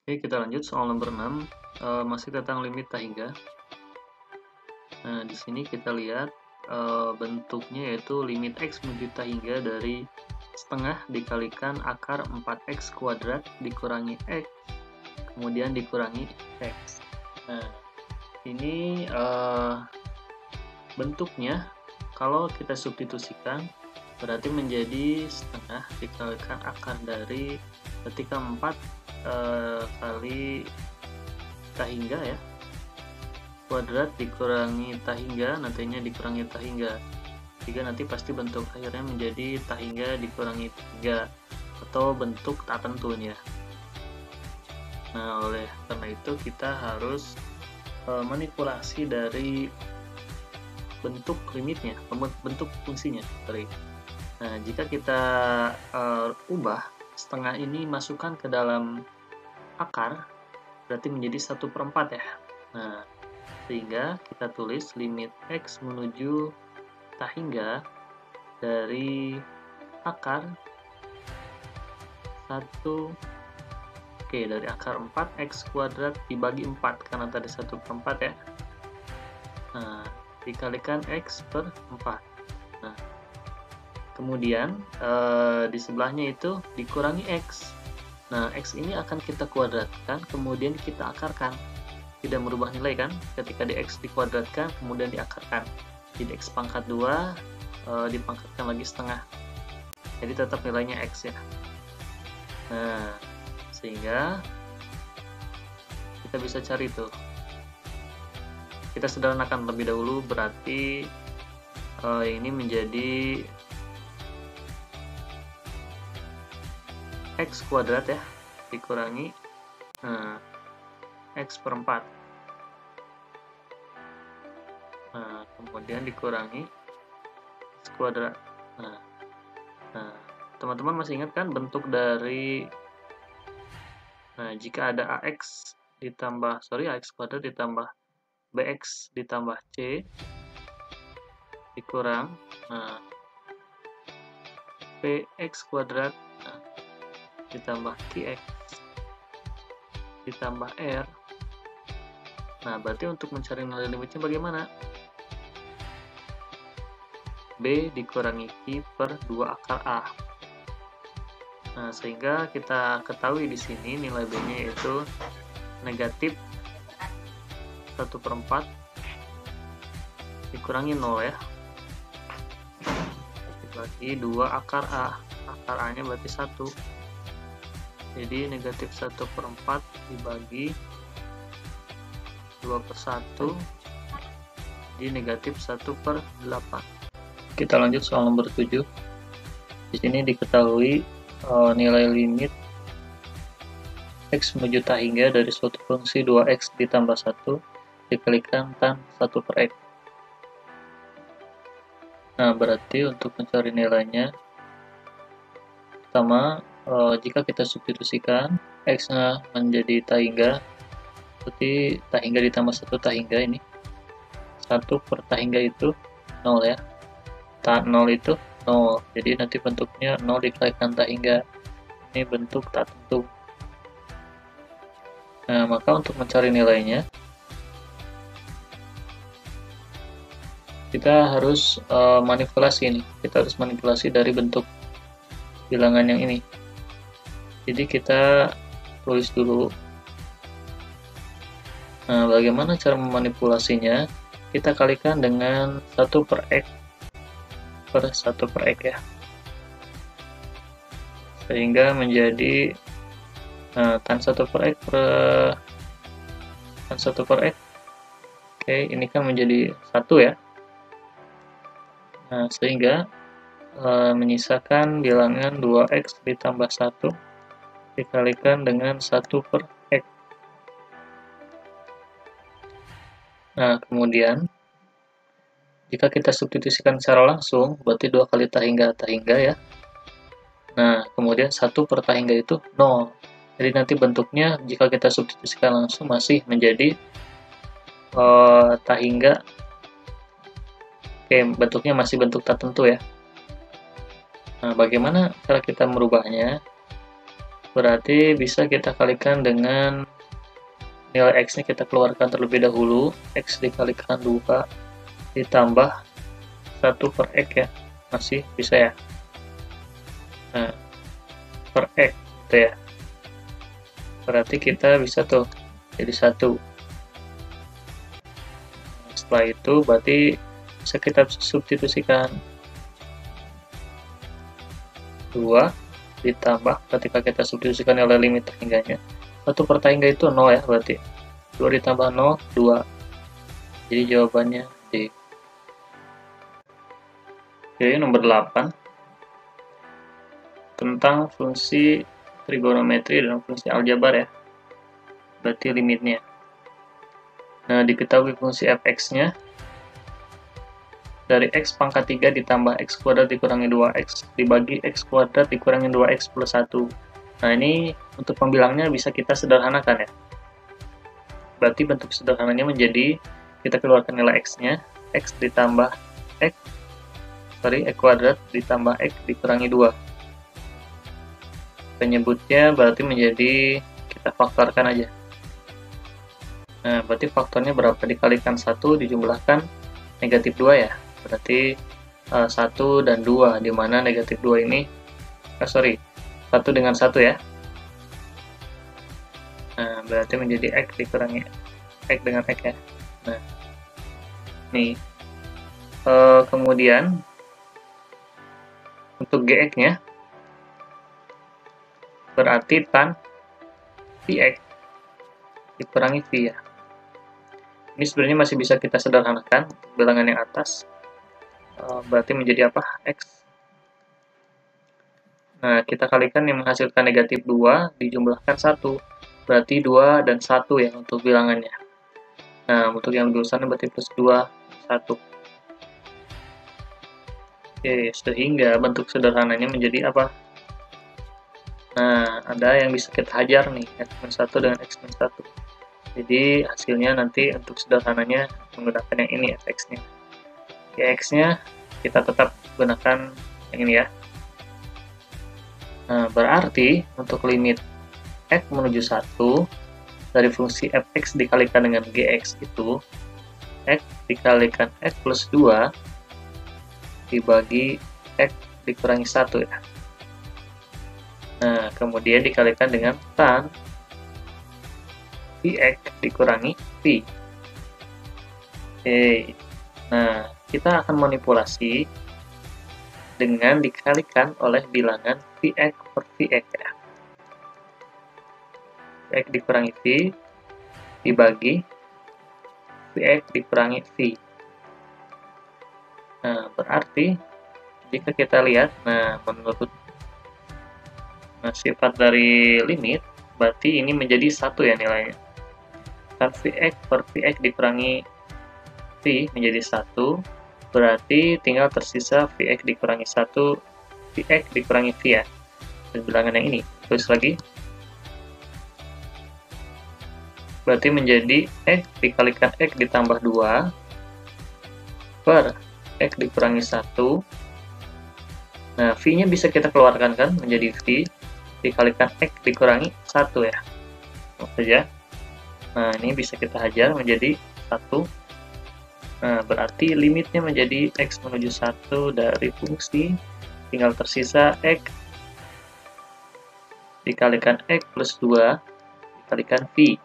Oke, kita lanjut soal nomor 6, masih tentang limit tak hingga. Nah, di sini kita lihat bentuknya yaitu limit X menuju tak hingga dari setengah dikalikan akar 4X kuadrat dikurangi X, kemudian dikurangi X. Nah, ini bentuknya kalau kita substitusikan berarti menjadi setengah dikalikan akar dari ketika 4 kali tak hingga ya, kuadrat dikurangi tak hingga, nantinya dikurangi tak hingga, sehingga nanti pasti bentuk akhirnya menjadi tak hingga dikurangi hingga atau bentuk tak tentu ya. Nah, oleh karena itu kita harus manipulasi dari bentuk limitnya, bentuk fungsinya. Sorry. Nah, jika kita ubah setengah ini masukkan ke dalam akar, berarti menjadi 1/4 ya. Nah, sehingga kita tulis limit X menuju tak hingga dari akar 1, dari akar 4X kuadrat dibagi 4, karena tadi 1/4 ya. Nah, dikalikan X per 4. Nah, kemudian di sebelahnya itu dikurangi X. Nah, X ini akan kita kuadratkan, kemudian kita akarkan. Tidak merubah nilai kan ketika di X dikuadratkan kemudian diakarkan. Jadi X pangkat 2 dipangkatkan lagi setengah, jadi tetap nilainya X ya. Nah, sehingga kita bisa cari tuh, kita sederhanakan lebih dahulu, berarti ini menjadi X kuadrat ya dikurangi X per 4. Nah, kemudian dikurangi X kuadrat. Nah, teman-teman masih ingat kan bentuk dari, jika ada AX ditambah, AX kuadrat ditambah BX ditambah C dikurang PX kuadrat ditambah QX ditambah R. Nah, berarti untuk mencari nilai limitnya bagaimana? B dikurangi Q per 2 akar A. Nah, sehingga kita ketahui di sini nilai B-nya yaitu negatif 1/4 dikurangi 0 ya. Dibagi 2 akar A. Akar A-nya berarti 1. Jadi negatif 1/4 dibagi 2/1, jadi negatif 1/8. Kita lanjut soal nomor 7. Di sini diketahui nilai limit X menuju tak hingga dari suatu fungsi 2X ditambah 1 dikalikan tan 1/X. Nah, berarti untuk mencari nilainya, pertama, jika kita substitusikan X-nya menjadi tak hingga, berarti tak hingga ditambah 1 tak hingga, ini 1 per tak hingga itu 0 ya. Tak 0 itu 0, jadi nanti bentuknya 0 dikalikan tak hingga, ini bentuk tak tentu. Nah, maka untuk mencari nilainya kita harus manipulasi ini. Kita harus manipulasi dari bentuk bilangan yang ini. Jadi kita tulis dulu. Nah, bagaimana cara memanipulasinya? Kita kalikan dengan 1/X per 1/X ya. Sehingga menjadi tan 1/X per tan 1/X. Oke, ini kan menjadi 1 ya. Nah, sehingga menyisakan bilangan 2X ditambah 1 dikalikan dengan 1/X. Nah, kemudian jika kita substitusikan secara langsung, berarti 2 kali tak hingga ya. Nah, kemudian 1 per tak hingga itu 0. Jadi nanti bentuknya jika kita substitusikan langsung masih menjadi tak hingga. Oke, bentuknya masih bentuk tak tentu ya. Nah, bagaimana cara kita merubahnya? Berarti bisa kita kalikan dengan nilai X nya kita keluarkan terlebih dahulu. X dikalikan 2 ditambah 1 per X ya. Masih bisa ya. Nah, per X gitu ya. Berarti kita bisa tuh jadi 1. Setelah itu berarti bisa kita substitusikan 2 ditambah, ketika kita substitusikan nilai limit tahingganya, 1 per tahingga itu 0 ya, berarti 2 ditambah 0, 2. Jadi jawabannya D. Oke, nomor 8 tentang fungsi trigonometri dan fungsi aljabar ya, berarti limitnya. Nah, diketahui fungsi fx-nya dari x pangkat 3 ditambah x kuadrat dikurangi 2x dibagi x kuadrat dikurangi 2x plus 1. Nah, ini untuk pembilangnya bisa kita sederhanakan ya. Berarti bentuk sederhananya menjadi kita keluarkan nilai x-nya, x ditambah x kuadrat ditambah x dikurangi 2. Penyebutnya berarti menjadi kita faktorkan aja. Nah, berarti faktornya berapa? Dikalikan 1 dijumlahkan negatif 2 ya. Berarti 1 dan 2, dimana negatif 2 ini 1 dengan 1 ya. Nah, berarti menjadi X dikurangi X dengan X ya. Nah, nih kemudian untuk Gx nya berarti tan Vx dikurangi V ya. Ini sebenarnya masih bisa kita sederhanakan bilangan yang atas. Berarti menjadi apa? X. Nah, kita kalikan yang menghasilkan negatif 2 dijumlahkan 1. Berarti 2 dan 1 ya untuk bilangannya. Nah, untuk yang jurusannya berarti plus 2, 1. Oke, sehingga bentuk sederhananya menjadi apa? Nah, ada yang bisa kita hajar nih, x-1 dengan x-1. Jadi, hasilnya nanti untuk sederhananya menggunakan yang ini, fx-nya. X-nya kita tetap gunakan yang ini ya. Nah, berarti untuk limit x menuju 1 dari fungsi fx dikalikan dengan gx itu x dikalikan x plus 2 dibagi x dikurangi 1 ya. Nah, kemudian dikalikan dengan tan Vx dikurangi V. Oke. Nah, kita akan manipulasi dengan dikalikan oleh bilangan Vx per Vx ya. Vx dikurangi V dibagi Vx dikurangi V. Nah, berarti jika kita lihat, nah menurut sifat dari limit, berarti ini menjadi 1 ya nilainya. Kan Vx per Vx dikurangi V menjadi 1, berarti tinggal tersisa Vx dikurangi 1, Vx dikurangi V ya. Dan bilangan yang ini, tulis lagi. Berarti menjadi X dikalikan X ditambah 2 per X dikurangi 1. Nah, V-nya bisa kita keluarkan kan, menjadi V dikalikan X dikurangi 1 ya. Saja. Nah, ini bisa kita hajar menjadi 1. Nah, berarti limitnya menjadi X menuju 1 dari fungsi, tinggal tersisa X dikalikan X plus 2 dikalikan V.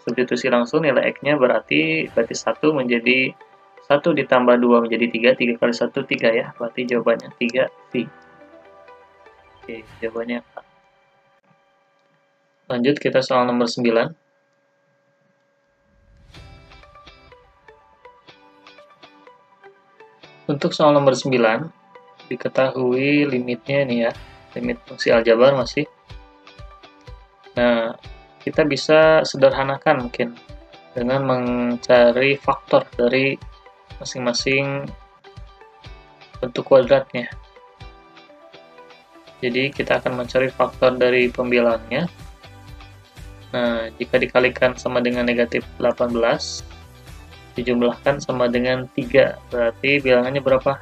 Substitusi langsung nilai X-nya berarti 1 menjadi 1 ditambah 2 menjadi 3, 3 kali 1, 3 ya. Berarti jawabannya 3V. Oke, jawabannya 4. Lanjut kita soal nomor 9. Untuk soal nomor 9, diketahui limitnya nih ya, limit fungsi aljabar masih. Nah, kita bisa sederhanakan mungkin dengan mencari faktor dari masing-masing bentuk kuadratnya. Jadi, kita akan mencari faktor dari pembilangnya. Nah, jika dikalikan sama dengan negatif 18, dijumlahkan sama dengan 3, berarti bilangannya berapa?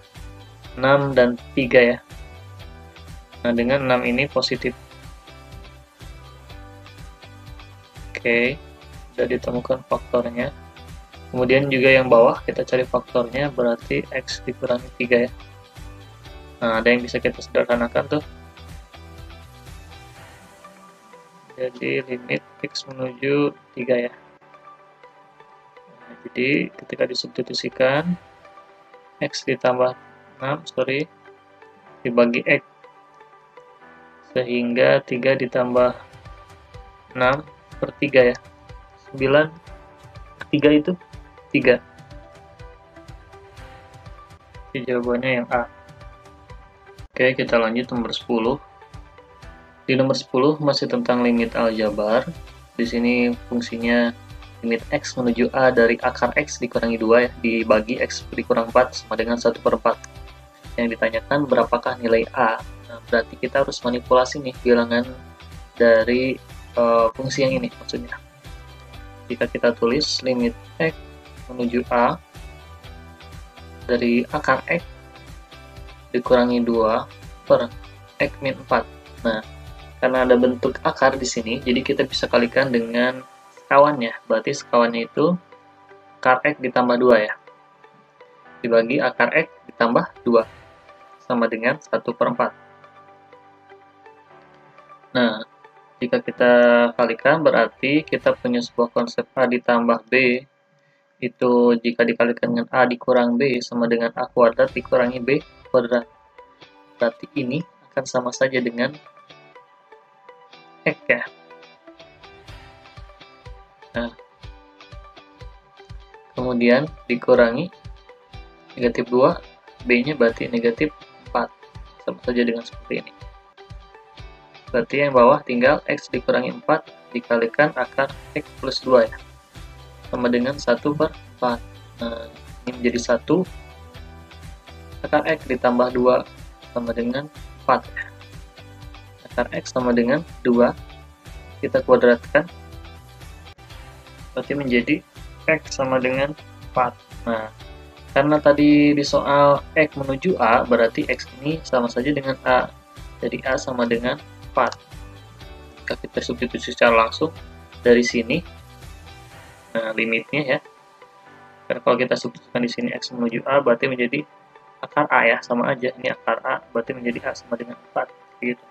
6 dan 3 ya. Nah, dengan 6 ini positif. Oke, sudah ditemukan faktornya. Kemudian juga yang bawah kita cari faktornya, berarti X dikurangi 3 ya. Nah, ada yang bisa kita sederhanakan tuh. Jadi limit X menuju 3 ya. Nah, jadi ketika disubstitusikan, X ditambah 6, dibagi X. Sehingga 3 ditambah 6 per 3 ya. 9 per 3 itu 3. Jadi jawabannya yang A. Oke, kita lanjut nomor 10. Di nomor 10 masih tentang limit aljabar. Di sini fungsinya limit X menuju A dari akar X dikurangi 2 ya, dibagi X dikurang 4 sama dengan 1/4. Yang ditanyakan berapakah nilai A. Nah, berarti kita harus manipulasi nih bilangan dari fungsi yang ini maksudnya. Jika kita tulis limit X menuju A dari akar X dikurangi 2 per X min 4. Nah, karena ada bentuk akar di sini, jadi kita bisa kalikan dengan sekawannya. Berarti sekawannya itu akar X ditambah 2 ya. Dibagi akar X ditambah 2. Sama dengan 1/4. Nah, jika kita kalikan berarti kita punya sebuah konsep A ditambah B. Itu jika dikalikan dengan A dikurang B sama dengan A kuadrat dikurangi B kuadrat. Berarti ini akan sama saja dengan X ya. Nah, kemudian dikurangi negatif 2, B-nya berarti negatif 4. Sama saja dengan seperti ini. Berarti yang bawah tinggal X dikurangi 4 dikalikan akar X plus 2 ya. Sama dengan 1/4. Nah, ini menjadi 1. Akar X ditambah 2 sama dengan 4 ya. Akar X sama dengan 2. Kita kuadratkan. Berarti menjadi X sama dengan 4. Nah, karena tadi di soal X menuju A, berarti X ini sama saja dengan A. Jadi A sama dengan 4. Jika kita substitusi secara langsung dari sini, nah limitnya ya. Karena kalau kita substitusikan di sini X menuju A, berarti menjadi akar A ya, sama aja. Ini akar A, berarti menjadi A sama dengan 4. Gitu.